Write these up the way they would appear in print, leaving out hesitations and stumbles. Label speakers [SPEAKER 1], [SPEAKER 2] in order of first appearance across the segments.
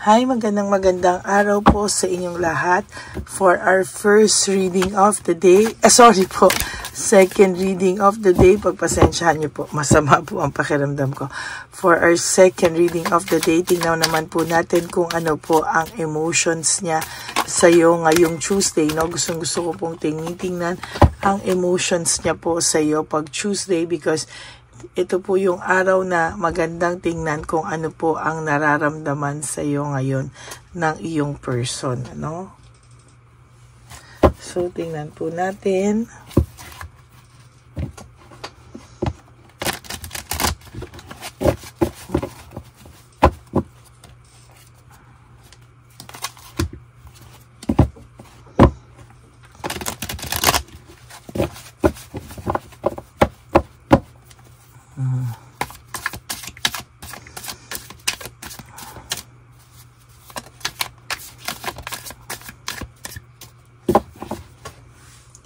[SPEAKER 1] Hi, magandang araw po sa inyong lahat for our first reading of the day. Second reading of the day. Pagpasensyahan niyo po, masama po ang pakiramdam ko. For our second reading of the day, tingnan naman po natin kung ano po ang emotions niya sa iyo ngayong Tuesday. No? Gusto ko pong tingnan ang emotions niya po sa iyo pag Tuesday because ito po yung araw na magandang tingnan kung ano po ang nararamdaman sa iyo ngayon ng iyong person, no? So, tingnan po natin.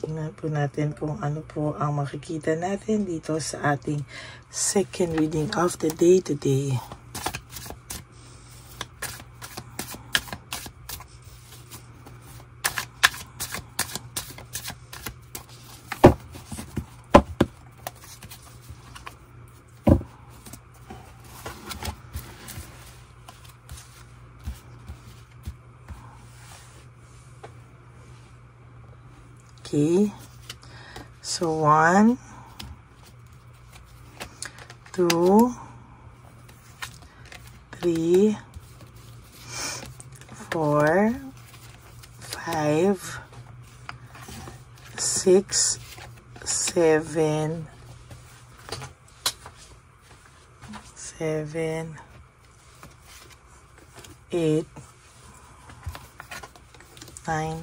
[SPEAKER 1] Tingnan po natin kung ano po ang makikita natin dito sa ating second reading of the day today. Okay, so 1, 2, 3, 4, 5, 6, 7, 8, 9,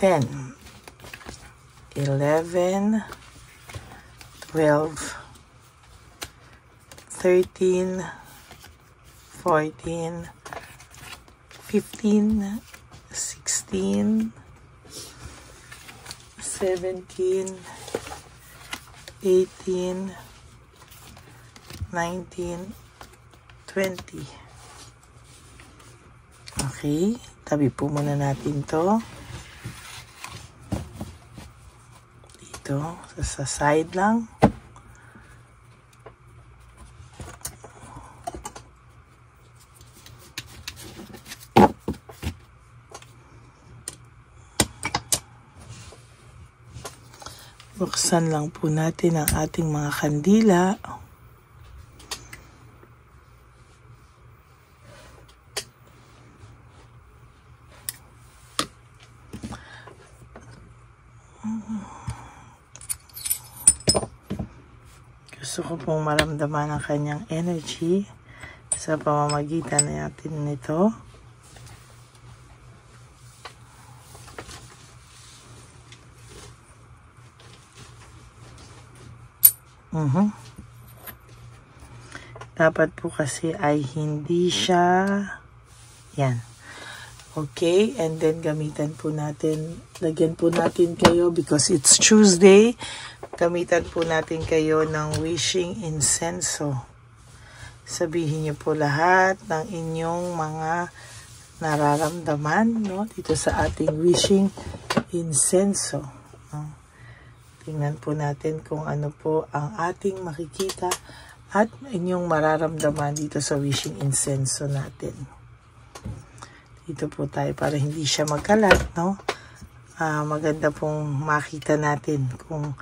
[SPEAKER 1] 10. 11, 12, 13, 14, 15, 16, 17, 18, 19, 20. Okay, tabi po muna natin to. Sa side lang. Buksan lang po natin ang ating mga kandila. Gusto ko pong maramdaman ang kanyang energy sa pamamagitan natin nito. Dapat po kasi ay hindi siya yan. Okay, and then gamitan po natin, lagyan po natin kayo because it's Tuesday. Gamitan po natin kayo ng wishing incenso. Sabihin niyo po lahat ng inyong mga nararamdaman, no, dito sa ating wishing incenso. Tingnan po natin kung ano po ang ating makikita at inyong mararamdaman dito sa wishing incenso natin. Dito po tayo para hindi siya magkalat, no? Maganda pong makita natin kung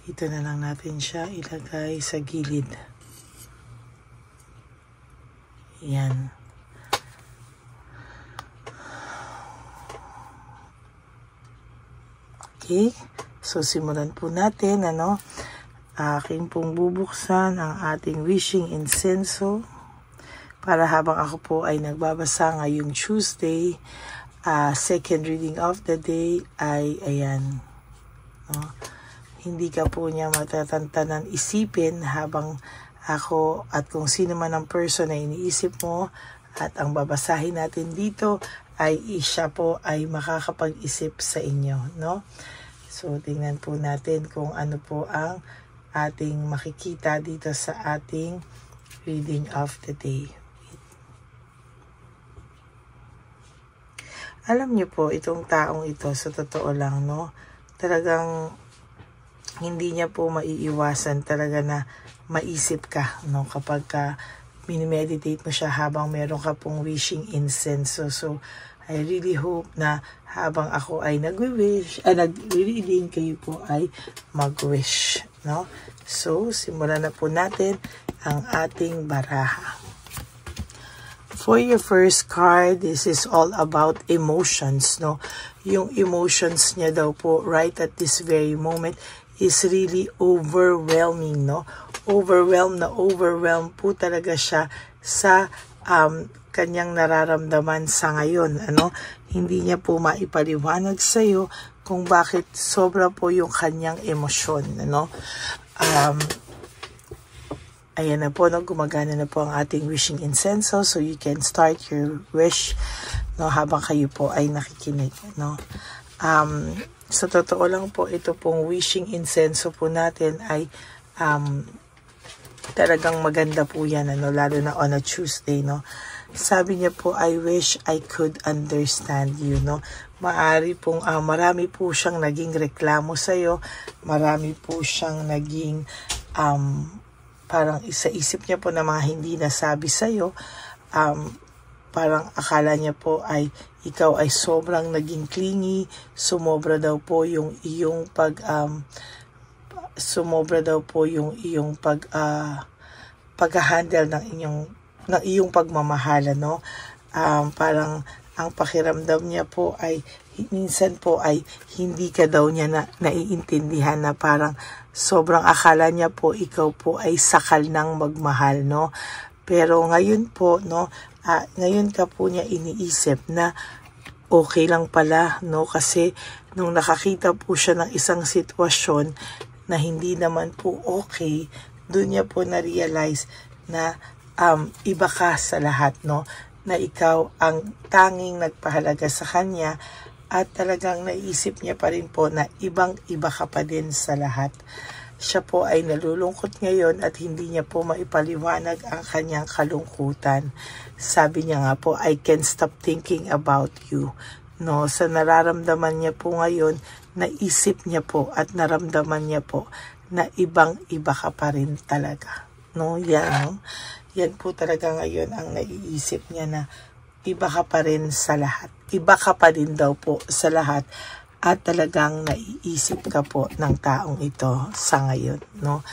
[SPEAKER 1] dito na lang natin siya ilagay sa gilid. Yan. Okay. So, simulan po natin, ano? Aking pong bubuksan ang ating wishing incenso para habang ako po ay nagbabasa ngayong Tuesday, second reading of the day ay ayan. No? Hindi ka po niya matatantanan isipin habang ako at kung sino man ang person na iniisip mo at ang babasahin natin dito ay siya po ay makakapag-isip sa inyo, no? So, tingnan po natin kung ano po ang ating makikita dito sa ating reading of the day. Alam niyo po, itong taong ito, sa totoo lang, no, talagang hindi niya po maiiwasan talaga na maisip ka, no, kapag minimeditate mo siya habang meron ka pong wishing incense. So, I really hope na habang ako ay nag-reading, kayo po ay mag-wish, no? So, simulan na po natin ang ating baraha. For your first card, this is all about emotions, no? Yung emotions niya daw po right at this very moment is really overwhelming, no? Overwhelmed po talaga siya sa kanyang nararamdaman sa ngayon, ano? Hindi niya po maipaliwanag sa iyo kung bakit sobra po yung kanyang emosyon, ano? Ayan na po, no? Gumagana na po ang ating wishing incense, so you can start your wish, no, habang kayo po ay nakikinig, no? Sa totoo lang po, ito pong wishing incense po natin ay talagang maganda po yan, ano, lalo na on a Tuesday, no? Sabi niya po, I wish I could understand you, no? Maari pong, marami po siyang naging reklamo sa'yo, marami po siyang naging, parang isa-isip niya po na mga hindi nasabi sa'yo, parang akala niya po ay ikaw ay sobrang naging clingy, sumobra daw po yung iyong pag-handle ng iyong pagmamahal, no? Parang ang pakiramdam niya po ay minsan po ay hindi ka daw niya naiintindihan, na parang sobrang akala niya po ikaw po ay sakal ng magmahal, no? Pero ngayon po, no, ngayon ka po niya iniisip na okay lang pala, no? Kasi nung nakakita po siya ng isang sitwasyon na hindi naman po okay, doon niya po na-realize na iba ka sa lahat, no? Na ikaw ang tanging nagpahalaga sa kanya, at talagang naisip niya pa rin po na ibang-iba ka pa din sa lahat. Siya po ay nalulungkot ngayon at hindi niya po maipaliwanag ang kanyang kalungkutan. Sabi niya nga po, I can't stop thinking about you. No, sa nararamdaman niya po ngayon, naisip niya po at naramdaman niya po na ibang-iba ka pa rin talaga. No, yan, no? Yan po talaga ngayon ang naiisip niya, na iba ka pa rin sa lahat. Iba ka pa din daw po sa lahat, at talagang naiisip ka po ng taong ito sa ngayon, no?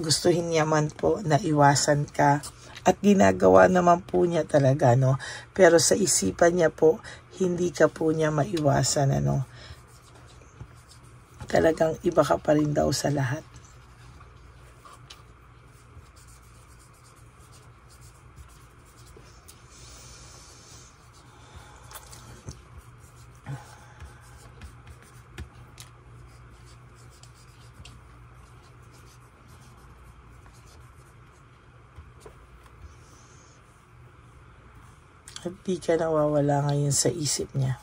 [SPEAKER 1] Gustuhin niya man po na iwasan ka, at ginagawa naman po niya talaga, no? Pero sa isipan niya po, hindi ka po niya maiwasan, ano? Talagang iba ka pa rin daw sa lahat. At di ka nawawala ngayon sa isip niya.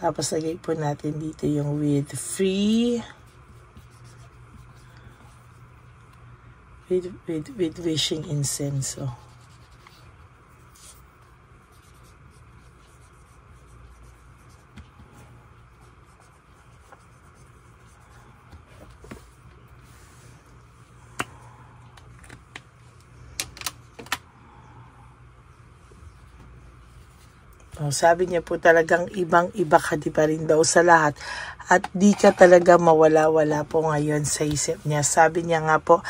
[SPEAKER 1] Tapos lagay po natin dito yung with wishing incense. Sabi niya po talagang ibang-iba ka di pa rin daw sa lahat, at di ka talaga mawala-wala po ngayon sa isip niya. Sabi niya nga po,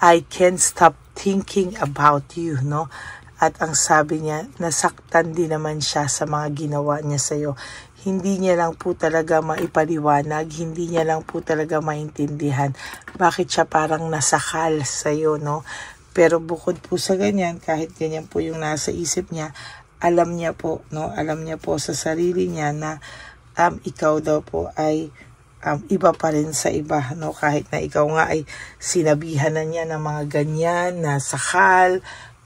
[SPEAKER 1] I can't stop thinking about you, no? At ang sabi niya, nasaktan din naman siya sa mga ginawa niya sa'yo. Hindi niya lang po talaga maipaliwanag, hindi niya lang po talaga maintindihan bakit siya parang nasakal sa'yo, no? Pero bukod po sa ganyan, kahit ganyan po yung nasa isip niya, alam niya po, no? Alam niya po sa sarili niya na ikaw daw po ay iba pa rin sa iba, no? Kahit na ikaw nga ay sinabihan na niya ng mga ganyan na sakal,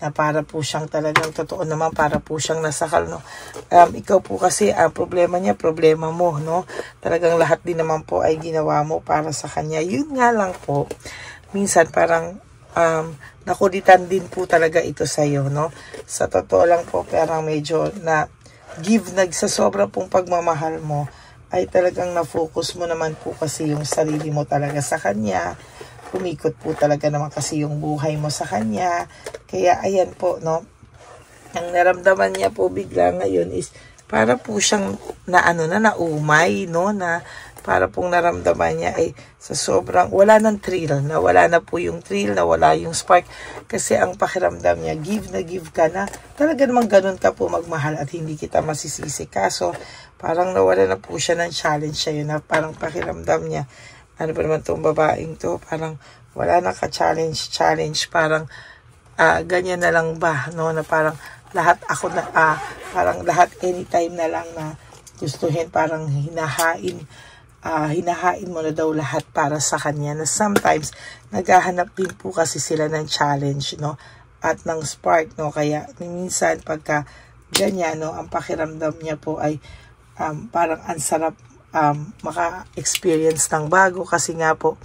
[SPEAKER 1] na para po siyang talagang totoo naman, para po siyang nasakal, no? Ikaw po kasi, problema niya, problema mo, no? Talagang lahat din naman po ay ginawa mo para sa kanya. Yun nga lang po, minsan parang nakulitan din po talaga ito sa'yo, no? Sa totoo lang po, parang medyo na sa sobra pong pagmamahal mo, ay talagang na-focus mo naman po kasi yung sarili mo talaga sa kanya. Umikot po talaga naman kasi yung buhay mo sa kanya. Kaya ayan po, no, ang naramdaman niya po bigla ngayon is para po siyang naumay, no, na para pong naramdaman niya ay sa sobrang wala ng thrill, na wala na po yung thrill, na wala yung spark, kasi ang pakiramdam niya, give ka na, talaga namang ganun ka po magmahal at hindi kita masisisi. Kaso parang nawala na po siya ng challenge siya yun, na parang pakiramdam niya, ano ba naman itong babaeng to, parang wala na ka-challenge, parang ganyan na lang ba, no, na parang lahat ako na, parang lahat anytime na lang na gustuhin, parang hinahain mo na daw lahat para sa kanya, na sometimes naghahanap din po kasi sila ng challenge, no, at ng spark, no, kaya minsan pagka ganyan, no, ang pakiramdam niya po ay parang ang sarap maka-experience ng bago, kasi nga po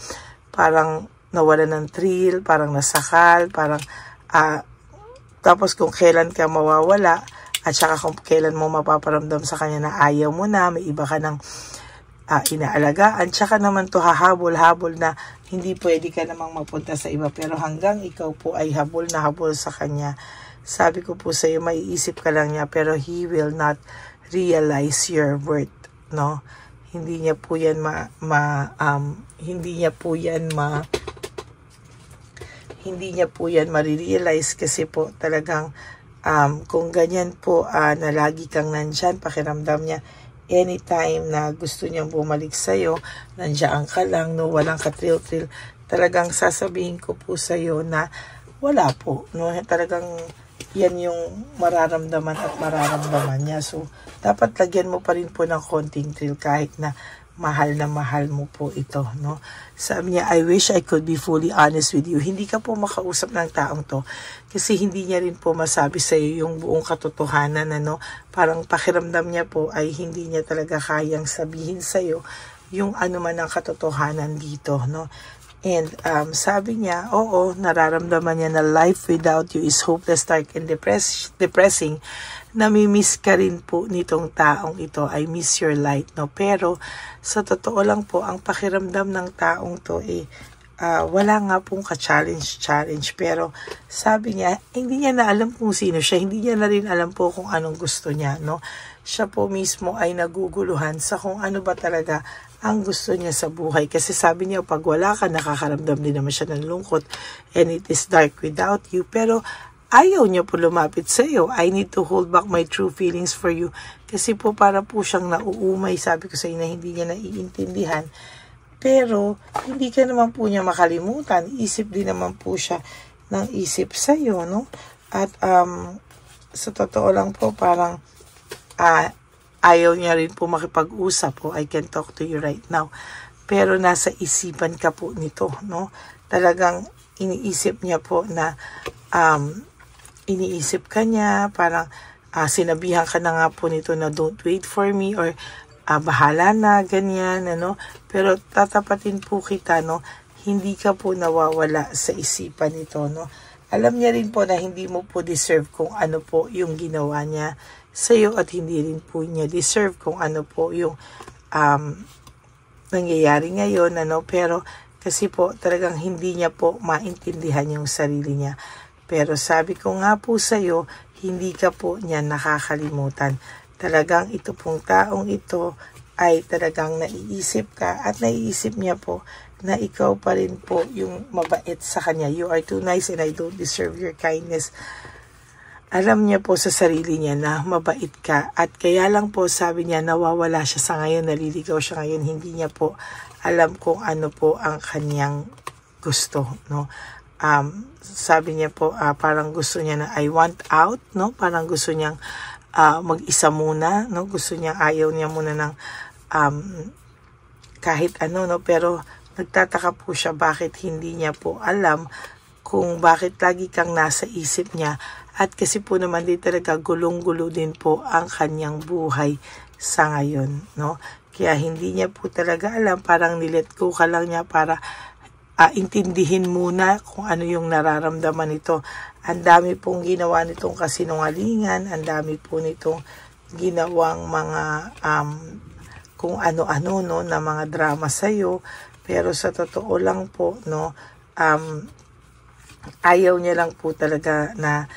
[SPEAKER 1] parang nawala ng thrill, parang nasakal, parang tapos kung kailan ka mawawala at saka kung kailan mo mapaparamdam sa kanya na ayaw mo na, may iba ka ng inaalagaan, tsaka naman to hahabol na hindi pwede ka namang mapunta sa iba, pero hanggang ikaw po ay habol na habol sa kanya, sabi ko po sa iyo, maiisip ka lang niya, pero he will not realize your worth, no? Hindi niya po yan hindi niya po yan marirealize, kasi po talagang kung ganyan po na lagi kang nandyan, pakiramdam niya anytime na gusto niyang bumalik sa'yo, nandiyan ka lang, no, walang ka-thrill, talagang sasabihin ko po sa'yo na wala po, no, talagang yan yung mararamdaman niya. So, dapat lagyan mo pa rin po ng konting thrill kahit na mahal mo po ito, no? Sabi niya, I wish I could be fully honest with you. Hindi ka po makausap ng taong to kasi hindi niya rin po masabi sa iyo yung buong katotohanan, ano? Parang pakiramdam niya po ay hindi niya talaga kayang sabihin sa iyo yung ano man ang katotohanan dito, no? And sabi niya, oo, nararamdaman niya na life without you is hopeless, dark, and depressing. Namimiss ka rin po nitong taong ito. I miss your light, no? Pero sa totoo lang po, ang pakiramdam ng taong to wala nga pong ka-challenge. Pero sabi niya, hindi niya na alam kung sino siya. Hindi niya na rin alam po kung anong gusto niya, no? Siya po mismo ay naguguluhan sa kung ano ba talaga ang gusto niya sa buhay. Kasi sabi niya, pag wala ka, nakakaramdam din naman siya ng lungkot. And it is dark without you. Pero ayaw niya po lumapit sa iyo. I need to hold back my true feelings for you. Kasi po para po siyang nauumay. Sabi ko sa iyo na hindi niya naiintindihan. Pero hindi ka naman po niya makalimutan. Isip din naman po siya ng isip sa iyo, no? At sa totoo lang po, parang ayaw niya rin po makipag-usap po. I can talk to you right now. Pero nasa isipan ka po nito, no? Talagang iniisip niya po na iniisip ka niya, parang sinabihan ka na nga po nito na don't wait for me, or bahala na, ganyan, ano. Pero tatapatin po kita, no? Hindi ka po nawawala sa isipan nito, no? Alam niya rin po na hindi mo po deserve kung ano po yung ginawa niya sa iyo, at hindi rin po niya deserve kung ano po yung nangyayari ngayon, ano. Pero kasi po talagang hindi niya po maintindihan yung sarili niya. Pero sabi ko nga po sa iyo, hindi ka po niya nakakalimutan. Talagang ito pong taong ito ay talagang naiisip ka, at naiisip niya po na ikaw pa rin po yung mabait sa kanya. You are too nice and I don't deserve your kindness. Alam niya po sa sarili niya na mabait ka, at kaya lang po sabi niya nawawala siya sa ngayon, naliligaw siya ngayon, hindi niya po alam kung ano po ang kanyang gusto, no? Sabi niya po parang gusto niya na I want out, no? Parang gusto niyang mag-isa muna, no? Gusto niya, ayaw niya muna ng kahit ano, no, pero nagtataka po siya bakit hindi niya po alam kung bakit lagi kang nasa isip niya. At kasi po naman din talaga gulong-gulo din po ang kanyang buhay sa ngayon, no. Kaya hindi niya po talaga alam, parang nilet go ka lang niya para intindihin muna kung ano yung nararamdaman nito. Ang dami pong ginawa nitong kasinungalingan, ang dami po nitong ginawang mga kung ano-ano, no, na mga drama sa'yo. Pero sa totoo lang po, no, ayaw niya lang po talaga na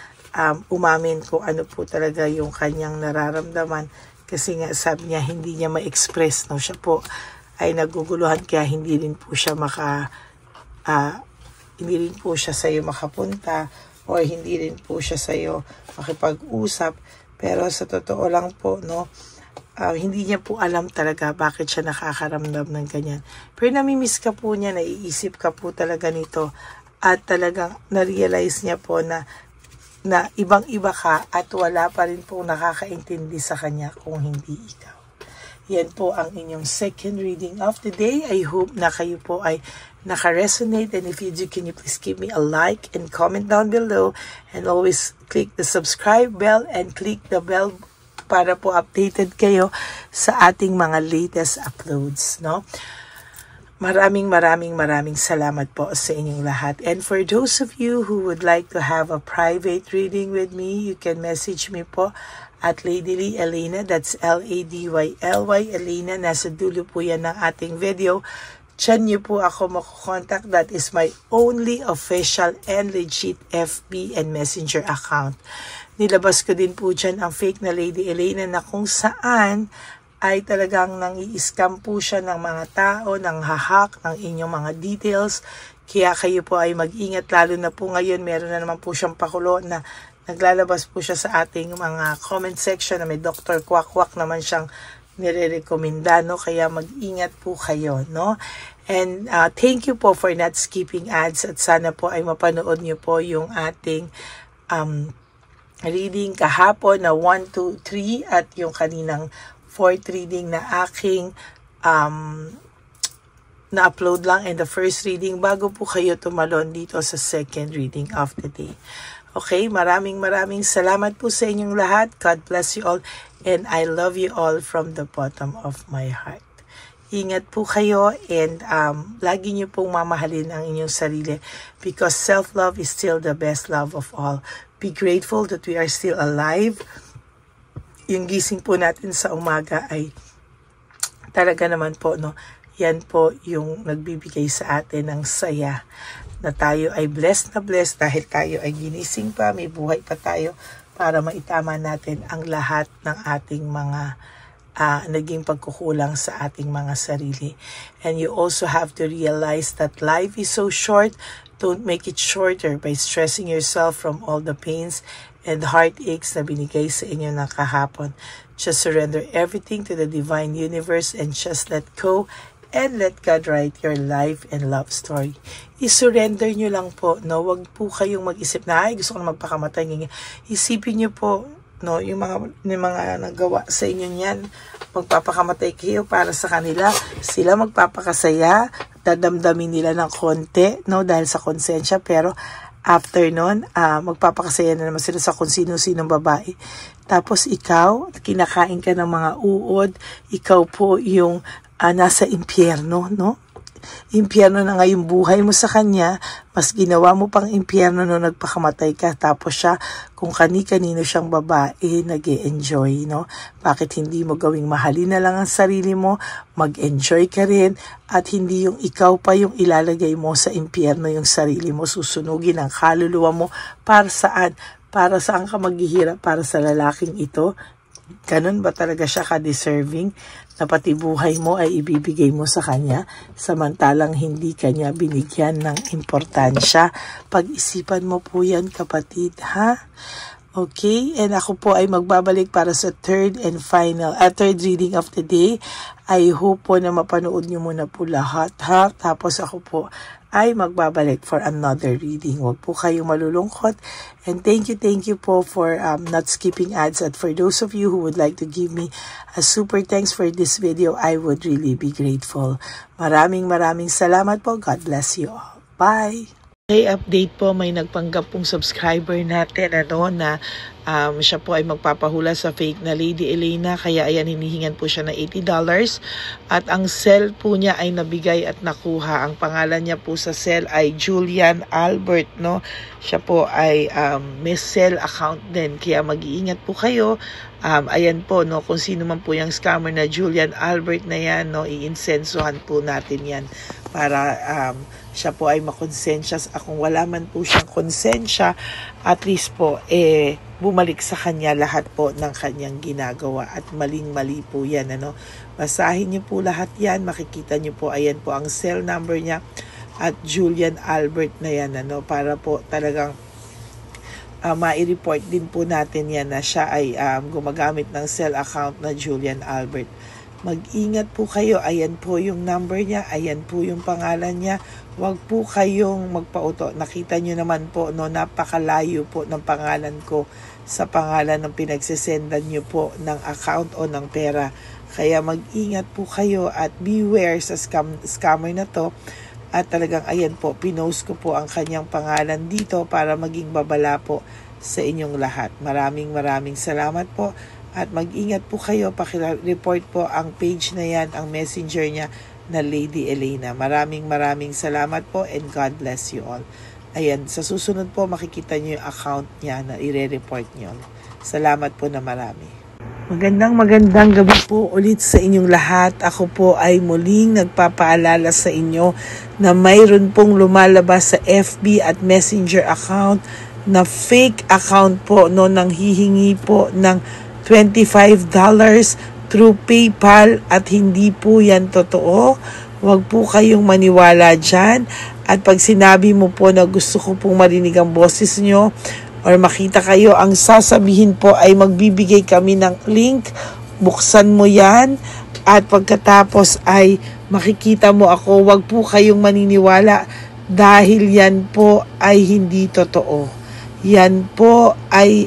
[SPEAKER 1] umamin kung ano po talaga yung kanyang nararamdaman. Kasi nga sabi niya hindi niya ma-express, no, siya po ay naguguluhan kaya hindi rin po siya hindi rin po siya sa'yo makapunta or hindi rin po siya sa'yo makipag-usap. Pero sa totoo lang po, no, hindi niya po alam talaga bakit siya nakakaramdam ng ganyan. Pero namimiss ka po niya, naiisip ka po talaga nito at talagang na-realize niya po na ibang-iba ka at wala pa rin po nakakaintindi sa kanya kung hindi ikaw. Yan po ang inyong second reading of the day. I hope na kayo po ay naka-resonate, and if you do, can you please give me a like and comment down below, and always click the subscribe bell and click the bell para po updated kayo sa ating mga latest uploads, no? Maraming salamat po sa inyong lahat. And for those of you who would like to have a private reading with me, you can message me po at Ladyly Elena. That's Ladyly Elena. Nasa dulo po yan ng ating video. Diyan niyo po ako makukontak. That is my only official and legit FB and Messenger account. Nilabas ko din po dyan ang fake na Lady Elena na kung saan ay talagang nang-i-scam po siya ng mga tao, nang hahack ng inyong mga details. Kaya kayo po ay mag-ingat, lalo na po ngayon meron na naman po siyang pakulo na naglalabas po siya sa ating mga comment section na may Dr. Quack naman siyang nire-recommenda, no? Kaya mag-ingat po kayo, no? And thank you po for not skipping ads, at sana po ay mapanood niyo po yung ating reading kahapon na 1, 2, 3 at yung kaninang 4th reading na aking na-upload lang, and the first reading bago po kayo tumalon dito sa second reading of the day. Okay, maraming salamat po sa inyong lahat. God bless you all, and I love you all from the bottom of my heart. Ingat po kayo, and lagi niyo pong mamahalin ang inyong sarili, because self-love is still the best love of all. Be grateful that we are still alive. Yung gising po natin sa umaga ay talaga naman po, no, yan po yung nagbibigay sa atin ng saya, na tayo ay blessed na blessed dahil tayo ay ginising pa, may buhay pa tayo para maitama natin ang lahat ng ating mga naging pagkukulang sa ating mga sarili. And you also have to realize that life is so short. Don't make it shorter by stressing yourself from all the pains and heartaches na binigay sa inyo ng kahapon. Just surrender everything to the divine universe and just let go and let God write your life and love story. I-surrender nyo lang po, no? Wag po kayong mag-isip na, ay, gusto ko na magpakamatay. Isipin nyo po, no, yung mga nagawa sa inyo niyan, magpapakamatay kayo para sa kanila. Sila magpapakasaya, dadamdamin nila ng konti, no, dahil sa konsensya, pero after nun, magpapakasaya na naman sila sa kung sino-sinong babae. Tapos ikaw, kinakain ka ng mga uod, ikaw po yung nasa impyerno, no? Impyerno na nga yung buhay mo sa kanya, mas ginawa mo pang impyerno nung nagpakamatay ka. Tapos siya, kung kani-kanino siyang babae, nag-e-enjoy, no? Bakit hindi mo gawing mahalin na lang ang sarili mo, mag-enjoy ka rin, at hindi yung ikaw pa yung ilalagay mo sa impyerno yung sarili mo, susunugin ang kaluluwa mo. Para saan? Para saan ka maghihirap para sa lalaking ito? Ganun ba talaga siya ka-deserving na pati buhay mo ay ibibigay mo sa kanya, samantalang hindi kanya binigyan ng importansya? Pag-isipan mo po yan, kapatid, ha? Okay, and ako po ay magbabalik para sa third reading of the day. I hope po na mapanood nyo muna po lahat, ha? Tapos ako po ay magbabalik for another reading. Huwag po kayong malulungkot. And thank you po for not skipping ads. At for those of you who would like to give me a super thanks for this video, I would really be grateful. Maraming salamat po. God bless you all. Bye! Okay, update po, may nagpanggap pong subscriber natin na siya po ay magpapahula sa fake na Lady Elena, kaya ayan, hinihingan po siya ng $80 at ang cell po niya ay nabigay at nakuha. Ang pangalan niya po sa cell ay Julian Albert, no? Siya po ay may cell account din, kaya mag-iingat po kayo. Ayan po, no, kung sino man po yung scammer na Julian Albert na yan, no, iinsensuhan po natin yan para siya po ay makonsensya. Kung wala man po siyang konsensya, at least po bumalik sa kanya lahat po ng kanyang ginagawa, at maling-mali po yan, ano. Basahin niyo po lahat yan, makikita niyo po, ayan po ang cell number niya at Julian Albert na yan, ano, para po talagang mai-report din po natin yan na siya ay gumagamit ng cell account na Julian Albert. Mag-ingat po kayo. Ayan po yung number niya. Ayan po yung pangalan niya. Huwag po kayong magpauto. Nakita nyo naman po, no, napakalayo po ng pangalan ko sa pangalan ng pinagsisendan nyo po ng account o ng pera. Kaya mag-ingat po kayo at beware sa scammer na to. At talagang ayan po, pinost ko po ang kanyang pangalan dito para maging babala po sa inyong lahat. Maraming salamat po. At mag-ingat po kayo, paki-report po ang page na yan, ang messenger niya na Lady Elena. Maraming salamat po and God bless you all. Ayan, sa susunod po makikita niyo yung account niya na i-report niyo. Salamat po na marami. Magandang gabi po ulit sa inyong lahat. Ako po ay muling nagpapaalala sa inyo na mayroon pong lumalabas sa FB at Messenger account na fake account po, no, nang hihingi po ng $25 through PayPal at hindi po yan totoo. Huwag po kayong maniwala dyan. At pag sinabi mo po na gusto ko pong marinig ang boses nyo or makita kayo, ang sasabihin po ay magbibigay kami ng link. Buksan mo yan at pagkatapos ay makikita mo ako. Huwag po kayong maniniwala dahil yan po ay hindi totoo. Yan po ay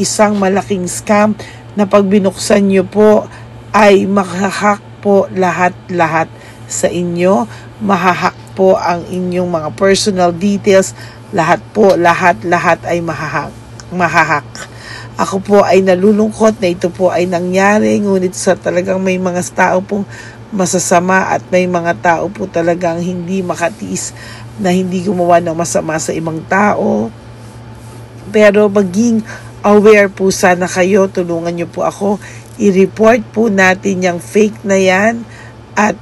[SPEAKER 1] isang malaking scam na pag binuksan nyo po ay mahahack po lahat sa inyo. Mahahack po ang inyong mga personal details. Lahat ay mahahack. Ako po ay nalulungkot na ito po ay nangyari, ngunit sa talagang may mga tao pong masasama at may mga tao po talagang hindi makatiis na hindi gumawa ng masama sa ibang tao. Pero maging aware po sana kayo, tulungan nyo po ako, i-report po natin yung fake na yan at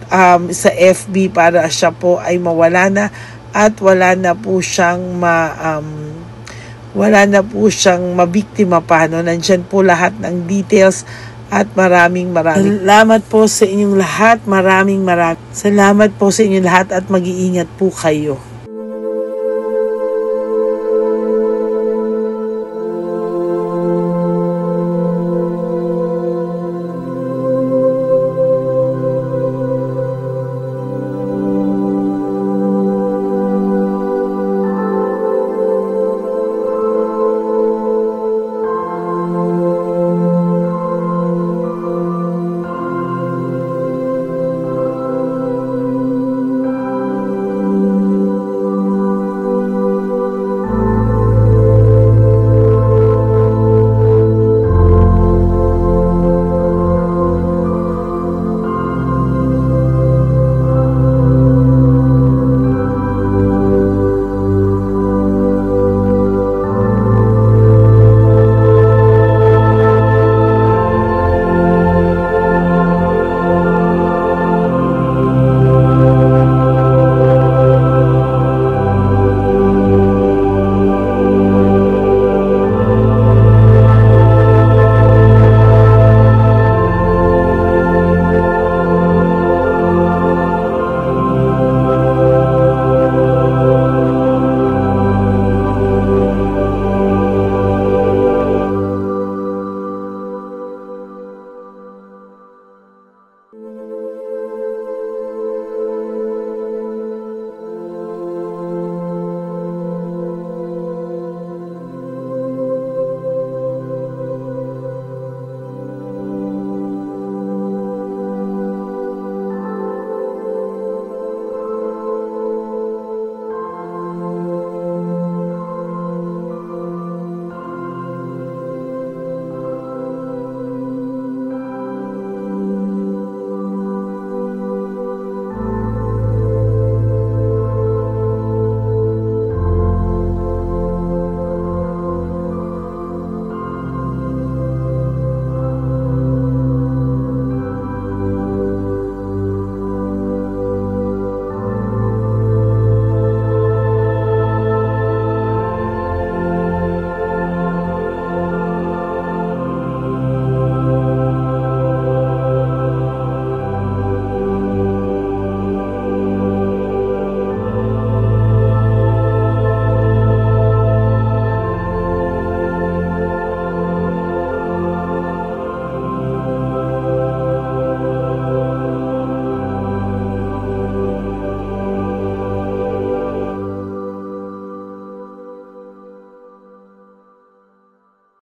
[SPEAKER 1] sa FB para siya po ay mawala na at wala na po siyang mabiktima pa, no? Nandyan po lahat ng details at maraming salamat po sa inyong lahat. Maraming salamat po sa inyong lahat at mag-iingat po kayo.